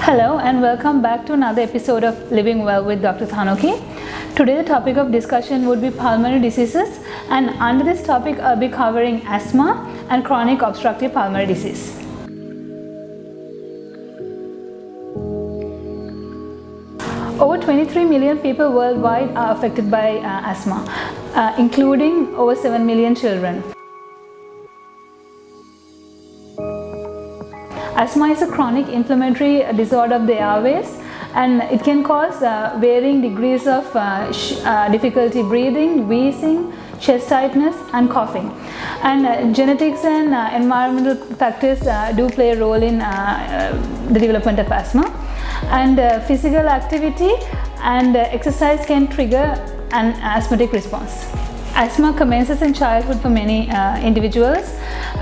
Hello and welcome back to another episode of Living Well with Dr. Thanuki. Today the topic of discussion would be pulmonary diseases, and under this topic I'll be covering asthma and chronic obstructive pulmonary disease. Over 23 million people worldwide are affected by asthma, including over 7 million children. Asthma is a chronic inflammatory disorder of the airways, and it can cause varying degrees of difficulty breathing, wheezing, chest tightness and coughing. And genetics and environmental factors do play a role in the development of asthma. And physical activity and exercise can trigger an asthmatic response. Asthma commences in childhood for many individuals,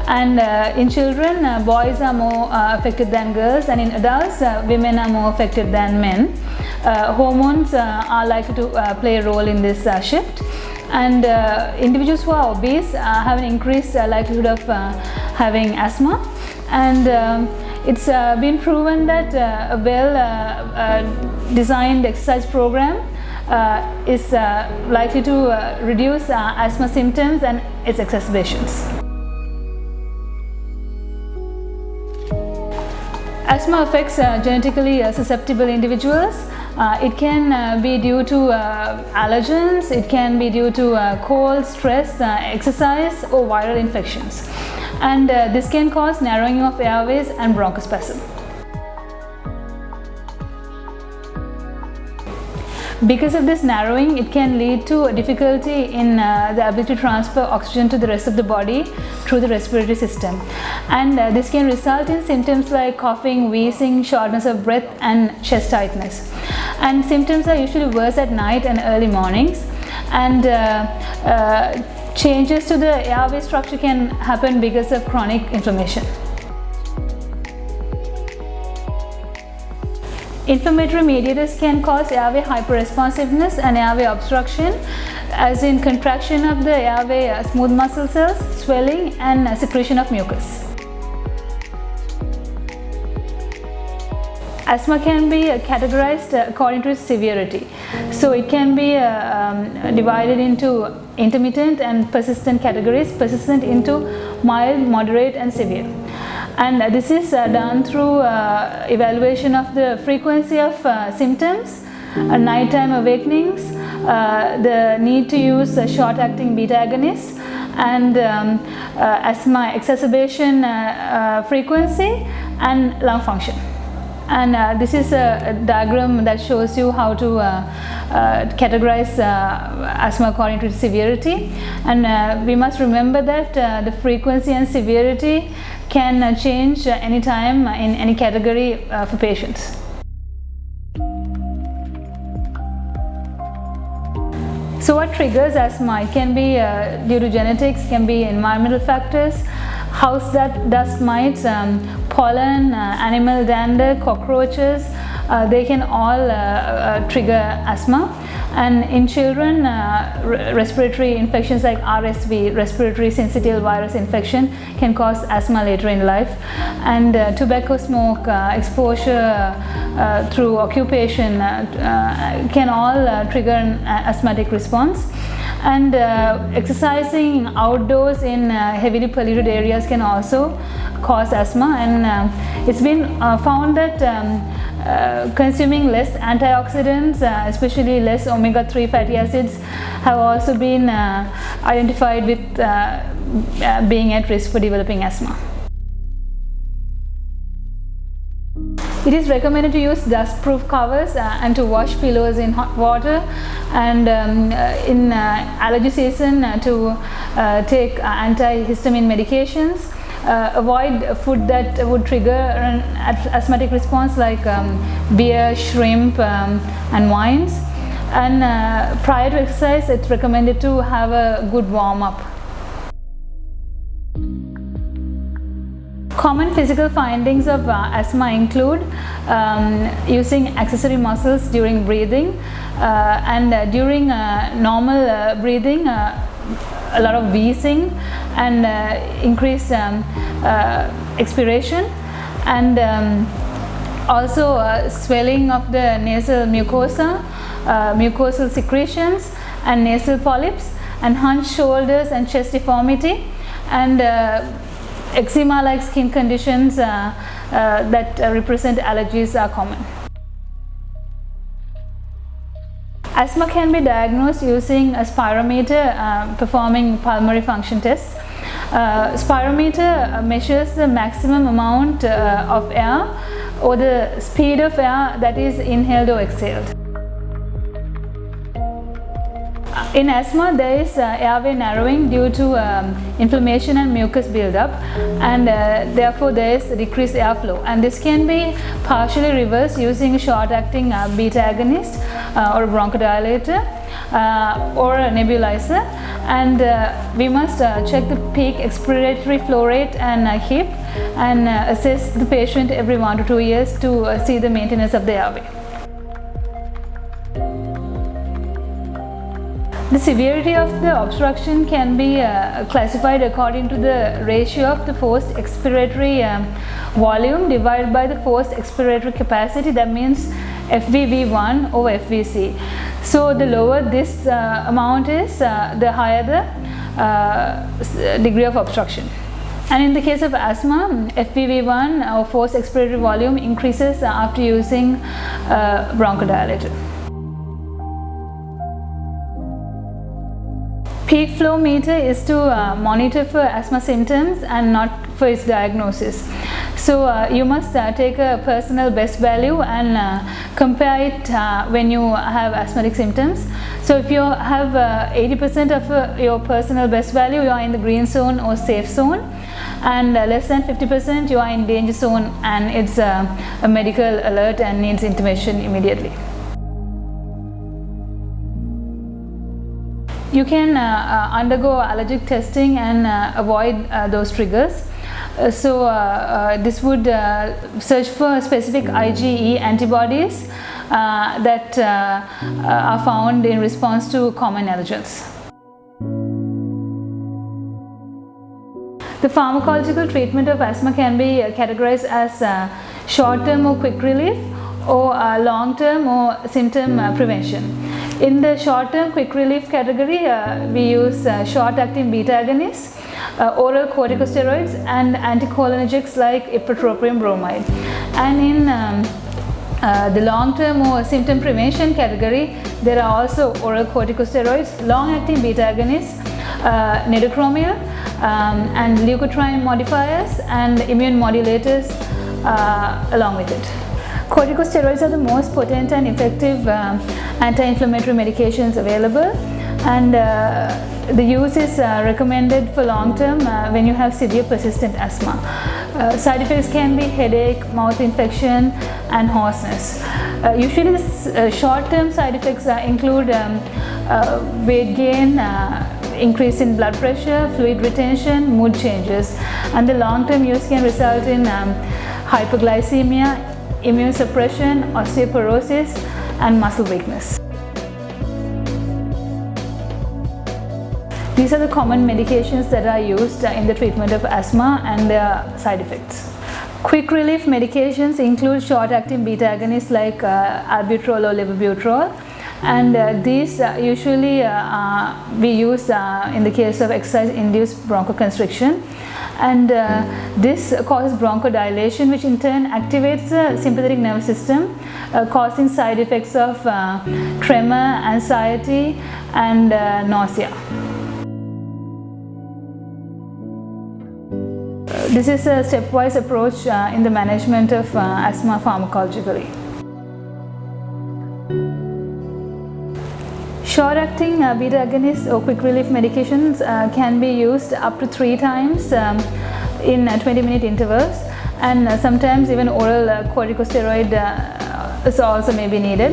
and in children boys are more affected than girls, and in adults women are more affected than men. Hormones are likely to play a role in this shift, and individuals who are obese have an increased likelihood of having asthma. And it's been proven that a well designed exercise program is likely to reduce asthma symptoms and its exacerbations. Asthma affects genetically susceptible individuals. It can be due to allergens, it can be due to cold, stress, exercise or viral infections. And this can cause narrowing of airways and bronchospasm. Because of this narrowing, it can lead to a difficulty in the ability to transfer oxygen to the rest of the body through the respiratory system. And this can result in symptoms like coughing, wheezing, shortness of breath and chest tightness. And symptoms are usually worse at night and early mornings. And changes to the airway structure can happen because of chronic inflammation. Inflammatory mediators can cause airway hyperresponsiveness and airway obstruction, as in contraction of the airway smooth muscle cells, swelling and secretion of mucus. Asthma can be categorized according to its severity. So it can be divided into intermittent and persistent categories, persistent into mild, moderate and severe. And this is done through evaluation of the frequency of symptoms, nighttime awakenings, the need to use short-acting beta agonists, and asthma exacerbation frequency and lung function. And this is a diagram that shows you how to categorize asthma according to its severity. And we must remember that the frequency and severity can change anytime in any category for patients. So what triggers asthma? It can be due to genetics, can be environmental factors, house dust mites, pollen, animal dander, cockroaches. They can all trigger asthma. And in children, respiratory infections like RSV, respiratory syncytial virus infection, can cause asthma later in life. And tobacco smoke, exposure through occupation can all trigger an asthmatic response. And exercising outdoors in heavily polluted areas can also cause asthma. And it's been found that consuming less antioxidants, especially less omega-3 fatty acids, have also been identified with being at risk for developing asthma. It is recommended to use dust-proof covers and to wash pillows in hot water, and in allergy season to take antihistamine medications. Avoid food that would trigger an asthmatic response like beer, shrimp and wines. And prior to exercise, it's recommended to have a good warm-up. Common physical findings of asthma include using accessory muscles during breathing, and during normal breathing a lot of wheezing and increased expiration, and Also swelling of the nasal mucosa, mucosal secretions and nasal polyps, and hunched shoulders and chest deformity, and eczema-like skin conditions that represent allergies are common. Asthma can be diagnosed using a spirometer performing pulmonary function tests. Spirometer measures the maximum amount of air or the speed of air that is inhaled or exhaled. In asthma, there is airway narrowing due to inflammation and mucus buildup, and therefore there is decreased airflow. And this can be partially reversed using a short-acting beta agonist or a bronchodilator or a nebulizer. And we must check the peak expiratory flow rate and HIP and assess the patient every 1 to 2 years to see the maintenance of the airway. The severity of the obstruction can be classified according to the ratio of the forced expiratory volume divided by the forced expiratory capacity, that means FVV1 over FVC. So the lower this amount is, the higher the degree of obstruction. And in the case of asthma, FVV1 or forced expiratory volume increases after using bronchodilator. Peak flow meter is to monitor for asthma symptoms and not for its diagnosis. So you must take a personal best value and compare it when you have asthmatic symptoms. So if you have 80% of your personal best value, you are in the green zone or safe zone, and less than 50% you are in danger zone and it's a medical alert and needs intervention immediately. You can undergo allergic testing and avoid those triggers. This would search for specific IgE antibodies that are found in response to common allergens. The pharmacological treatment of asthma can be categorized as short-term or quick relief, or long-term or symptom prevention. In the short-term quick relief category, we use short-acting beta agonists, oral corticosteroids, and anticholinergics like ipratropium bromide. And in the long-term or symptom prevention category, there are also oral corticosteroids, long-acting beta agonists, nedocromil, and leukotriene modifiers, and immune modulators along with it. Corticosteroids are the most potent and effective anti-inflammatory medications available, and the use is recommended for long term when you have severe persistent asthma. Side effects can be headache, mouth infection, and hoarseness. Usually short-term side effects include weight gain, increase in blood pressure, fluid retention, mood changes, and the long-term use can result in hypoglycemia, immune suppression, osteoporosis, and muscle weakness. These are the common medications that are used in the treatment of asthma and their side effects. Quick relief medications include short-acting beta agonists like albuterol or levobuterol, and these usually we use in the case of exercise-induced bronchoconstriction, and this causes bronchodilation, which in turn activates the sympathetic nervous system, causing side effects of tremor, anxiety, and nausea. This is a stepwise approach in the management of asthma pharmacologically. Short-acting beta agonists or quick relief medications can be used up to 3 times in 20-minute intervals, and sometimes even oral corticosteroid is also may be needed.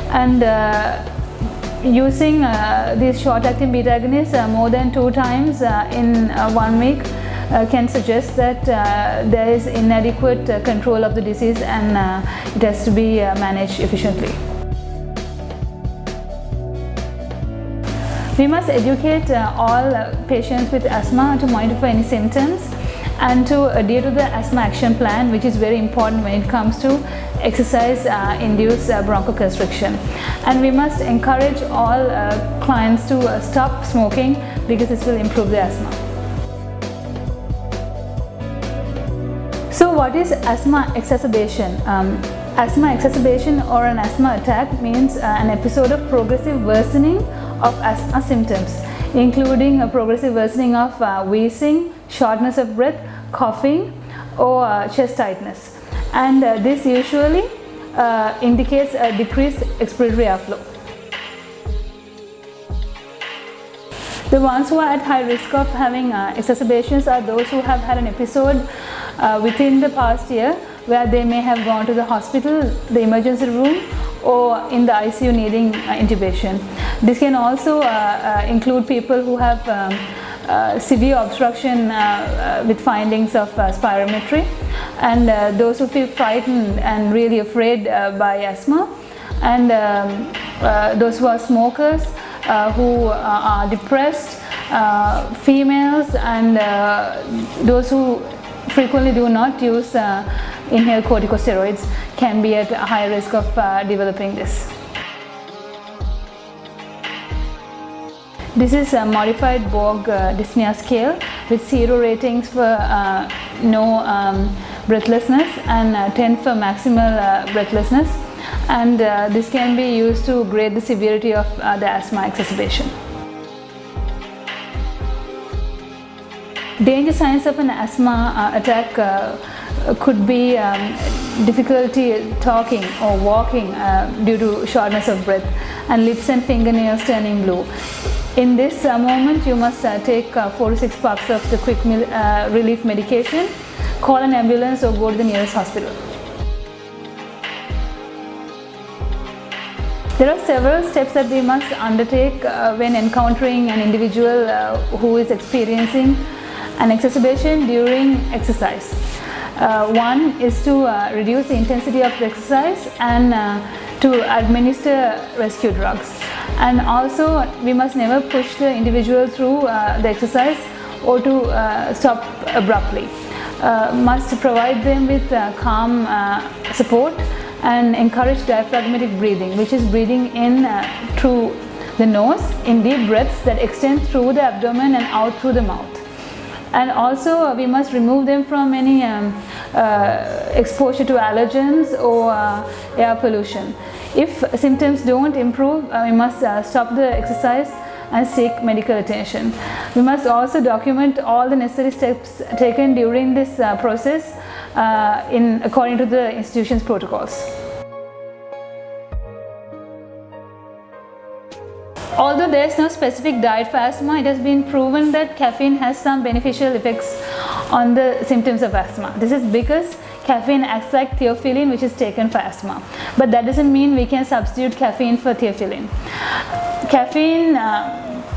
And using these short-acting beta agonists more than 2 times in 1 week can suggest that there is inadequate control of the disease and it has to be managed efficiently. We must educate all patients with asthma to monitor for any symptoms and to adhere to the asthma action plan, which is very important when it comes to exercise induced bronchoconstriction. And we must encourage all clients to stop smoking, because this will improve the asthma. So what is asthma exacerbation? Asthma exacerbation or an asthma attack means an episode of progressive worsening of asthma symptoms, including a progressive worsening of wheezing, shortness of breath, coughing, or chest tightness. And this usually indicates a decreased expiratory airflow. The ones who are at high risk of having exacerbations are those who have had an episode within the past year, where they may have gone to the hospital, the emergency room, or in the ICU needing intubation. This can also include people who have severe obstruction with findings of spirometry, and those who feel frightened and really afraid by asthma, and those who are smokers, who are depressed, females, and those who frequently do not use inhaled corticosteroids can be at a high risk of developing this. This is a modified Borg dyspnea scale with 0 ratings for no breathlessness and 10 for maximal breathlessness, and this can be used to grade the severity of the asthma exacerbation. Danger signs of an asthma attack could be difficulty talking or walking due to shortness of breath, and lips and fingernails turning blue. In this moment, you must take 4 to 6 puffs of the quick relief medication, call an ambulance, or go to the nearest hospital. There are several steps that we must undertake when encountering an individual who is experiencing an exacerbation during exercise. One is to reduce the intensity of the exercise and to administer rescue drugs. And also, we must never push the individual through the exercise or to stop abruptly. Must provide them with calm support and encourage diaphragmatic breathing, which is breathing in through the nose in deep breaths that extend through the abdomen and out through the mouth. And also, we must remove them from any exposure to allergens or air pollution. If symptoms don't improve, we must stop the exercise and seek medical attention. We must also document all the necessary steps taken during this process according to the institution's protocols. Although there is no specific diet for asthma, it has been proven that caffeine has some beneficial effects on the symptoms of asthma. This is because caffeine acts like theophylline, which is taken for asthma. But that doesn't mean we can substitute caffeine for theophylline. Caffeine,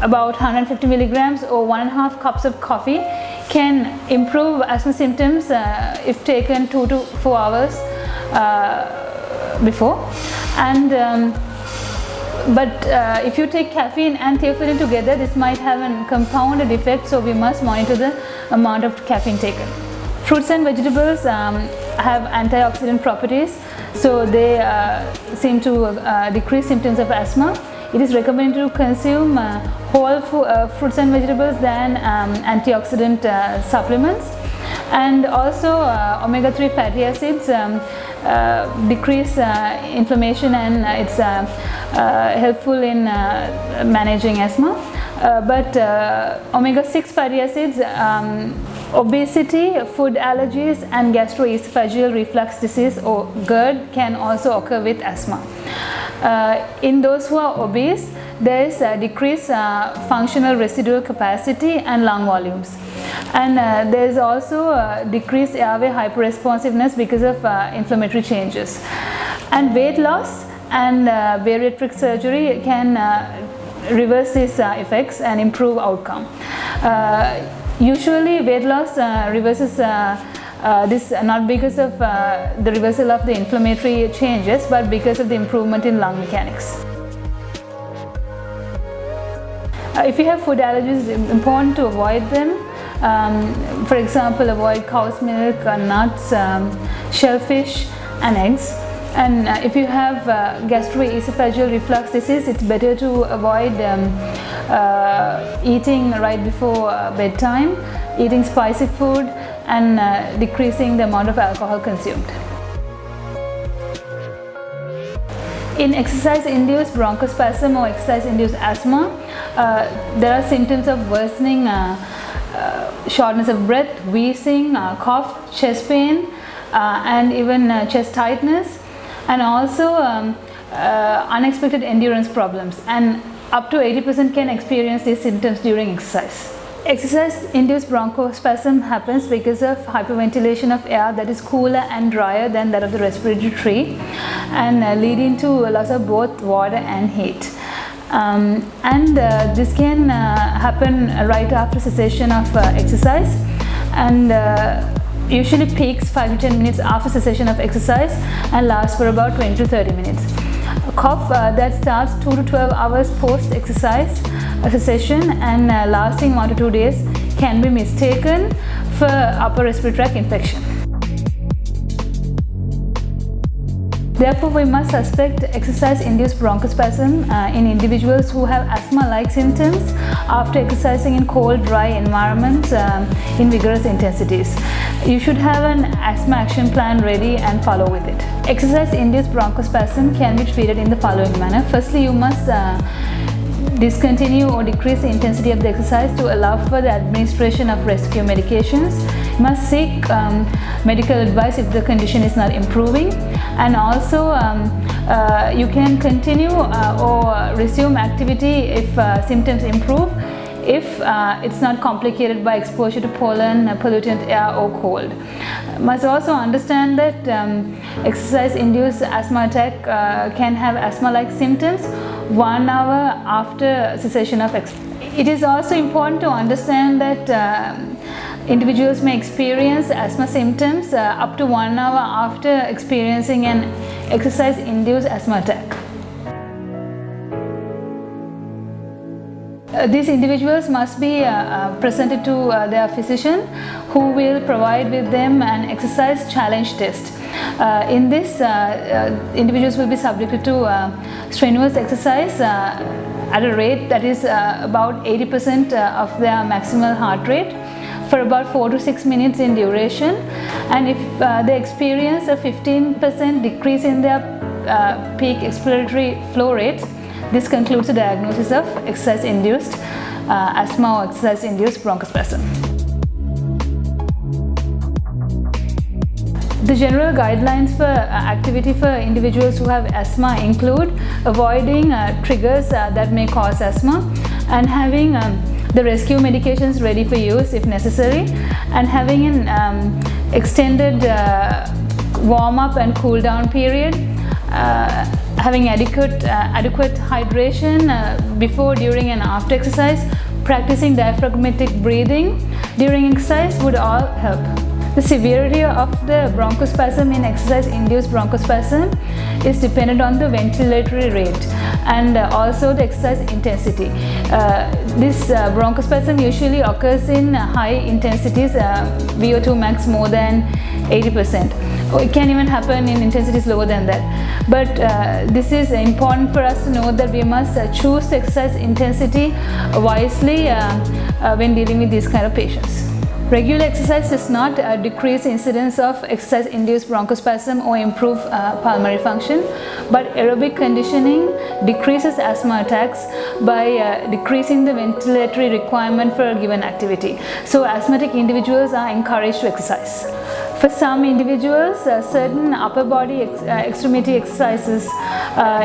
about 150 milligrams or 1.5 cups of coffee, can improve asthma symptoms if taken 2 to 4 hours before. And but if you take caffeine and theophylline together, this might have a compounded effect, so we must monitor the amount of caffeine taken. Fruits and vegetables have antioxidant properties, so they seem to decrease symptoms of asthma. It is recommended to consume whole fruits and vegetables than antioxidant supplements. And also omega-3 fatty acids decrease inflammation, and it's helpful in managing asthma. But omega-6 fatty acids, obesity, food allergies, and gastroesophageal reflux disease or GERD can also occur with asthma. In those who are obese, there is a decreased functional residual capacity and lung volumes. And there is also decreased airway hyperresponsiveness because of inflammatory changes. And weight loss and bariatric surgery can reverse these effects and improve outcome. Usually weight loss reverses this not because of the reversal of the inflammatory changes, but because of the improvement in lung mechanics. If you have food allergies, it's important to avoid them. For example, avoid cow's milk, nuts, shellfish and eggs. And if you have gastroesophageal reflux disease, it's better to avoid eating right before bedtime, eating spicy food, and decreasing the amount of alcohol consumed. In exercise-induced bronchospasm or exercise-induced asthma, there are symptoms of worsening shortness of breath, wheezing, cough, chest pain, and even chest tightness, and also unexpected endurance problems, and up to 80% can experience these symptoms during exercise. Exercise-induced bronchospasm happens because of hyperventilation of air that is cooler and drier than that of the respiratory tree, and leading to a loss of both water and heat. This can happen right after cessation of exercise, and usually peaks 5 to 10 minutes after cessation of exercise and lasts for about 20 to 30 minutes. A cough that starts 2 to 12 hours post exercise cessation and lasting 1 to 2 days can be mistaken for upper respiratory tract infection. Therefore, we must suspect exercise-induced bronchospasm in individuals who have asthma-like symptoms after exercising in cold, dry environments in vigorous intensities. You should have an asthma action plan ready and follow with it. Exercise-induced bronchospasm can be treated in the following manner. Firstly, you must discontinue or decrease the intensity of the exercise to allow for the administration of rescue medications. You must seek medical advice if the condition is not improving, and also you can continue or resume activity if symptoms improve, if it's not complicated by exposure to pollen, pollutant air or cold. Must also understand that exercise-induced asthma attack can have asthma-like symptoms 1 hour after cessation of exercise. It is also important to understand that individuals may experience asthma symptoms up to 1 hour after experiencing an exercise-induced asthma attack. These individuals must be presented to their physician, who will provide with them an exercise challenge test. In this, individuals will be subjected to strenuous exercise at a rate that is about 80% of their maximal heart rate for about 4 to 6 minutes in duration, and if they experience a 15% decrease in their peak expiratory flow rate, this concludes the diagnosis of exercise-induced asthma or exercise-induced bronchospasm. The general guidelines for activity for individuals who have asthma include avoiding triggers that may cause asthma, and having the rescue medications ready for use if necessary, and having an extended warm-up and cool-down period, having adequate hydration before, during and after exercise, practicing diaphragmatic breathing during exercise would all help. The severity of the bronchospasm in exercise-induced bronchospasm is dependent on the ventilatory rate and also the exercise intensity. This bronchospasm usually occurs in high intensities, VO2 max more than 80%. It can even happen in intensities lower than that. But this is important for us to know that we must choose the exercise intensity wisely when dealing with these kind of patients. Regular exercise does not decrease the incidence of exercise-induced bronchospasm or improve pulmonary function, but aerobic conditioning decreases asthma attacks by decreasing the ventilatory requirement for a given activity. So asthmatic individuals are encouraged to exercise. For some individuals, certain upper body extremity exercises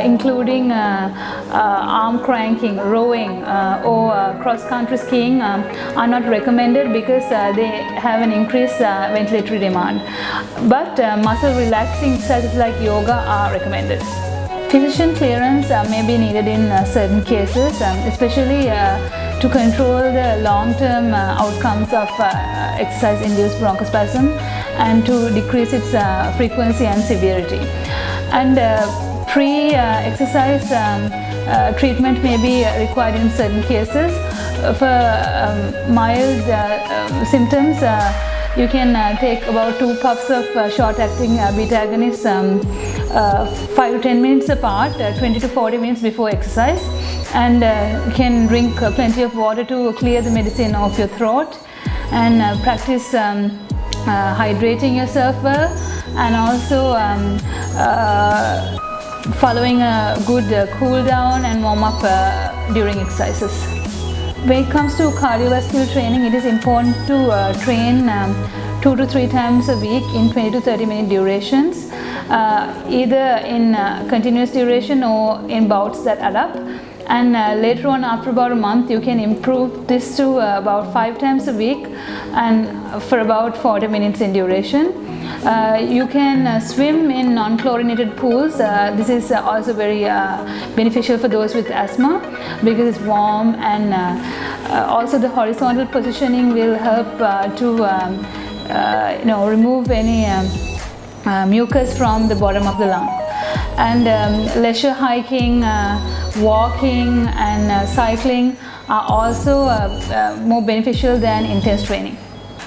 including arm cranking, rowing or cross-country skiing are not recommended because they have an increased ventilatory demand. But muscle relaxing exercises like yoga are recommended. Physician clearance may be needed in certain cases, especially to control the long-term outcomes of exercise-induced bronchospasm and to decrease its frequency and severity. And pre-exercise treatment may be required in certain cases, for mild symptoms, you can take about 2 puffs of short-acting beta agonists 5 to 10 minutes apart, 20 to 40 minutes before exercise, and you can drink plenty of water to clear the medicine off your throat, and practice hydrating yourself well, and also following a good cool down and warm up during exercises. When it comes to cardiovascular training, it is important to train 2 to 3 times a week in 20 to 30 minute durations, either in continuous duration or in bouts that add up. And later on, after about a month, you can improve this to about 5 times a week and for about 40 minutes in duration. You can swim in non-chlorinated pools. This is also very beneficial for those with asthma because it's warm, and also the horizontal positioning will help to remove any mucus from the bottom of the lung. And leisure hiking, walking and cycling are also more beneficial than intense training.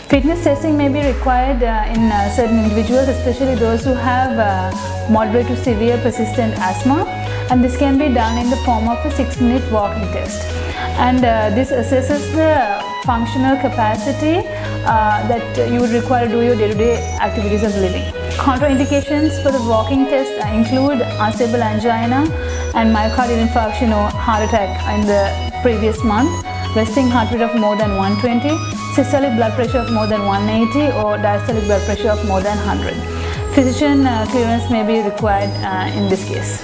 Fitness testing may be required in certain individuals, especially those who have moderate to severe persistent asthma, and this can be done in the form of a 6-minute walking test. And this assesses the functional capacity that you would require to do your day-to-day activities of living. Contraindications for the walking test include unstable angina and myocardial infarction or heart attack in the previous month, resting heart rate of more than 120, systolic blood pressure of more than 180, or diastolic blood pressure of more than 100. Physician clearance may be required in this case.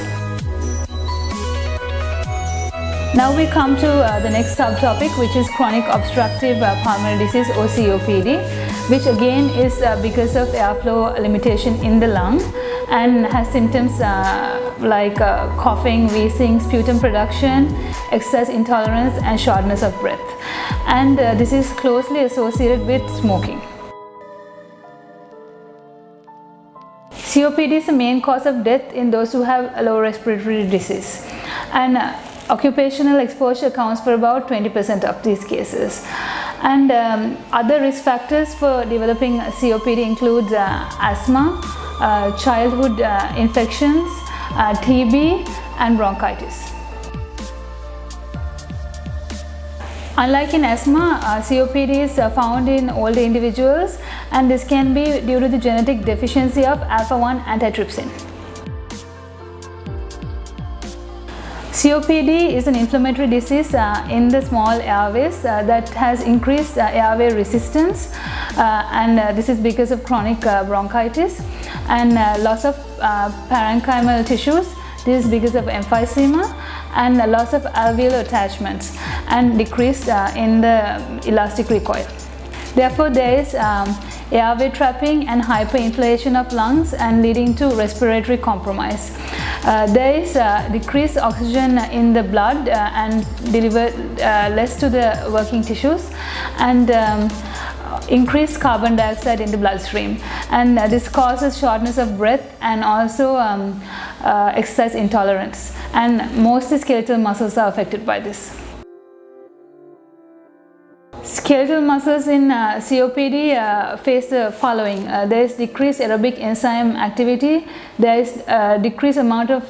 Now we come to the next subtopic, which is chronic obstructive pulmonary disease or COPD, which again is because of airflow limitation in the lung and has symptoms like coughing, wheezing, sputum production, exercise intolerance and shortness of breath. And this is closely associated with smoking. COPD is the main cause of death in those who have lower respiratory disease, and occupational exposure accounts for about 20% of these cases. And other risk factors for developing COPD include asthma, childhood infections, TB and bronchitis. Unlike in asthma, COPD is found in older individuals, and this can be due to the genetic deficiency of alpha-1 antitrypsin. COPD is an inflammatory disease in the small airways that has increased airway resistance, and this is because of chronic bronchitis and loss of parenchymal tissues. This is because of emphysema and loss of alveolar attachments and decrease in the elastic recoil. Therefore, there is airway trapping and hyperinflation of lungs and leading to respiratory compromise. There is decreased oxygen in the blood and delivered less to the working tissues, and increased carbon dioxide in the bloodstream, and this causes shortness of breath and also exercise intolerance, and mostly skeletal muscles are affected by this. Skeletal muscles in COPD face the following. There is decreased aerobic enzyme activity, there is decreased amount of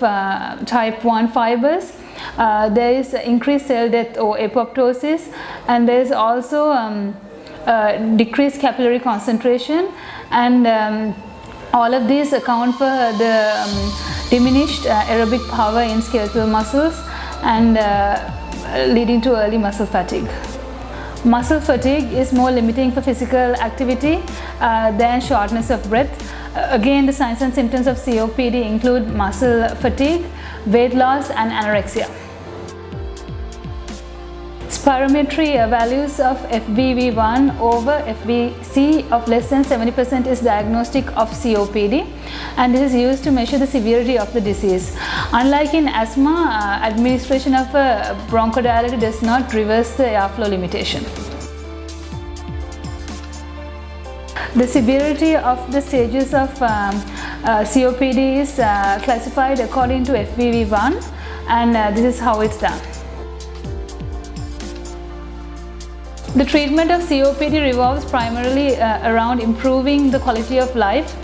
type 1 fibers, there is increased cell death or apoptosis, and there is also decreased capillary concentration, and all of these account for the diminished aerobic power in skeletal muscles and leading to early muscle fatigue. Muscle fatigue is more limiting for physical activity than shortness of breath. Again, the signs and symptoms of COPD include muscle fatigue, weight loss and anorexia. Spirometry values of FBV1 over FVC of less than 70% is diagnostic of COPD, and this is used to measure the severity of the disease. Unlike in asthma, administration of a bronchodilator does not reverse the airflow limitation. The severity of the stages of COPD is classified according to FBV1, and this is how it's done. The treatment of COPD revolves primarily around improving the quality of life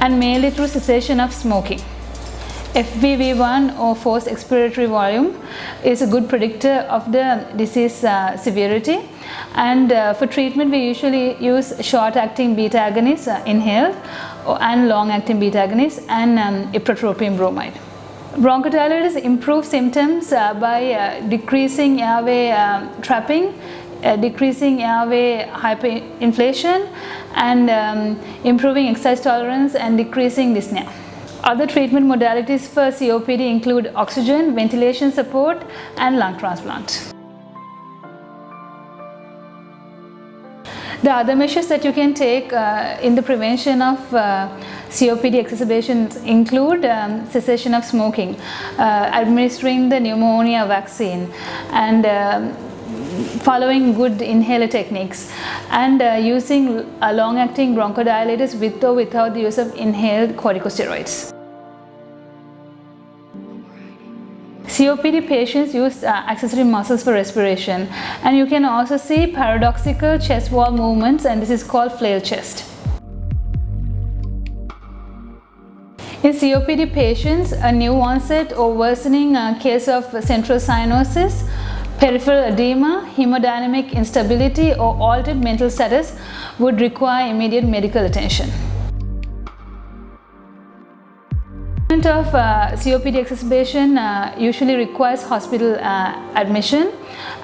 and mainly through cessation of smoking. FEV1 or forced expiratory volume is a good predictor of the disease severity, and for treatment we usually use short-acting beta agonists inhaled and long-acting beta agonists and ipratropium bromide. Bronchodilators improve symptoms by decreasing airway trapping, decreasing airway hyperinflation, and improving exercise tolerance and decreasing dyspnea. Other treatment modalities for COPD include oxygen, ventilation support, and lung transplant. The other measures that you can take in the prevention of COPD exacerbations include cessation of smoking, administering the pneumonia vaccine, and following good inhaler techniques, and using long-acting bronchodilators with or without the use of inhaled corticosteroids. COPD patients use accessory muscles for respiration, and you can also see paradoxical chest wall movements, and this is called flail chest. In COPD patients, a new onset or worsening case of central cyanosis, peripheral edema, hemodynamic instability, or altered mental status would require immediate medical attention. Treatment of COPD exacerbation usually requires hospital admission,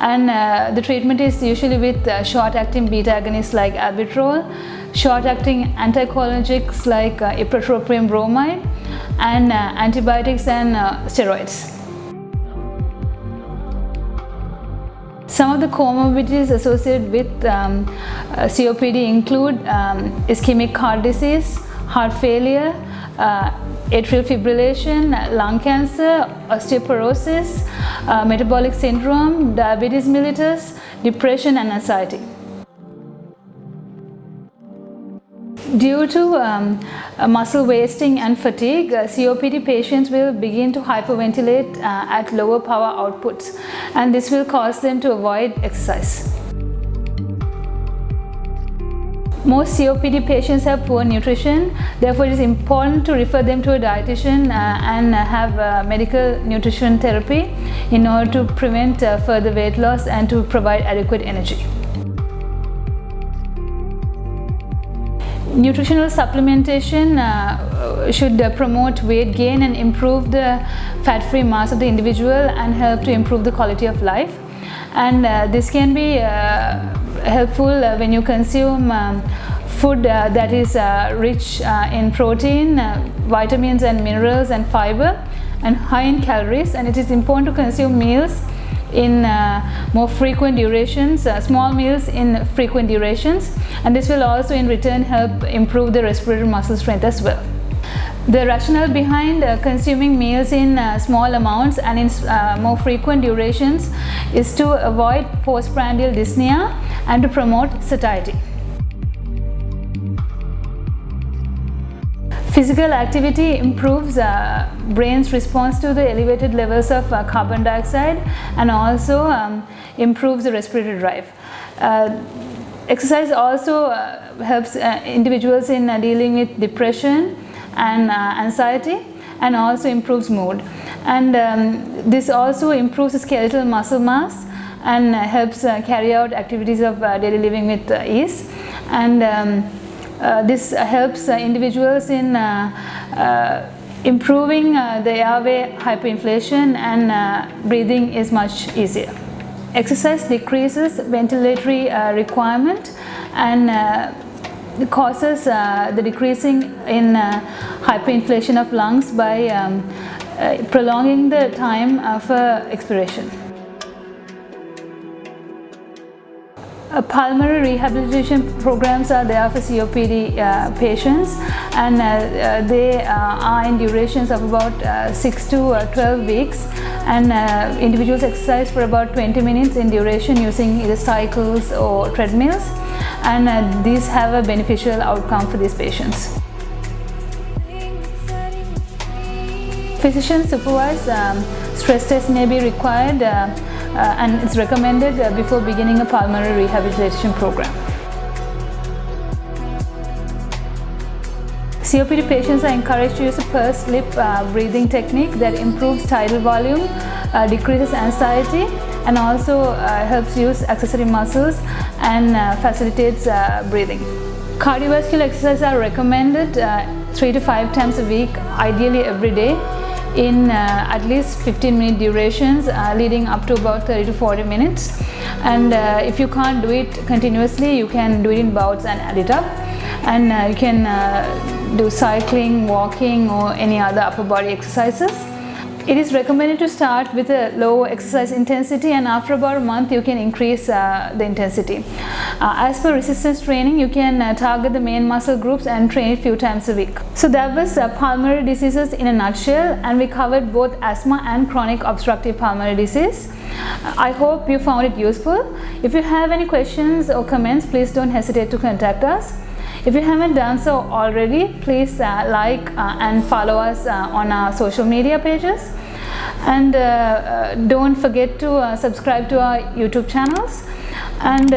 and the treatment is usually with short-acting beta agonists like albuterol, short-acting anticholinergics like ipratropium bromide, and antibiotics and steroids. Some of the comorbidities associated with COPD include ischemic heart disease, heart failure, atrial fibrillation, lung cancer, osteoporosis, metabolic syndrome, diabetes mellitus, depression, and anxiety. Due to muscle wasting and fatigue, COPD patients will begin to hyperventilate at lower power outputs, and this will cause them to avoid exercise. Most COPD patients have poor nutrition, therefore it is important to refer them to a dietitian and have medical nutrition therapy in order to prevent further weight loss and to provide adequate energy. Nutritional supplementation should promote weight gain and improve the fat-free mass of the individual and help to improve the quality of life. And this can be helpful when you consume food that is rich in protein, vitamins and minerals and fiber, and high in calories. And it is important to consume meals in more frequent durations, small meals in frequent durations, and this will also in return help improve the respiratory muscle strength as well. The rationale behind consuming meals in small amounts and in more frequent durations is to avoid postprandial dyspnea and to promote satiety. Physical activity improves brain's response to the elevated levels of carbon dioxide and also improves the respiratory drive. Exercise also helps individuals in dealing with depression and anxiety, and also improves mood. And this also improves the skeletal muscle mass and helps carry out activities of daily living with ease. And this helps individuals in improving the airway hyperinflation, and breathing is much easier. Exercise decreases ventilatory requirement and causes the decreasing in hyperinflation of lungs by prolonging the time for expiration. Pulmonary rehabilitation programs are there for COPD patients, and they are in durations of about 6 to 12 weeks, and individuals exercise for about 20 minutes in duration using either cycles or treadmills, and these have a beneficial outcome for these patients. Physician supervised stress tests may be required and it's recommended before beginning a pulmonary rehabilitation program. COPD patients are encouraged to use a pursed lip breathing technique that improves tidal volume, decreases anxiety, and also helps use accessory muscles and facilitates breathing. Cardiovascular exercises are recommended 3 to 5 times a week, ideally every day, in at least 15-minute durations leading up to about 30 to 40 minutes. And if you can't do it continuously, you can do it in bouts and add it up. And you can do cycling, walking, or any other upper body exercises. It is recommended to start with a low exercise intensity, and after about a month you can increase the intensity. As per resistance training, you can target the main muscle groups and train it few times a week. So that was pulmonary diseases in a nutshell, and we covered both asthma and chronic obstructive pulmonary disease. I hope you found it useful. If you have any questions or comments, please don't hesitate to contact us. If you haven't done so already, please like and follow us on our social media pages, and don't forget to subscribe to our YouTube channels, and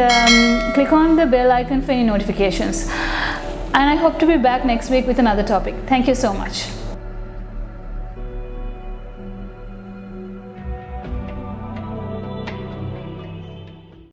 click on the bell icon for any notifications. And I hope to be back next week with another topic. Thank you so much.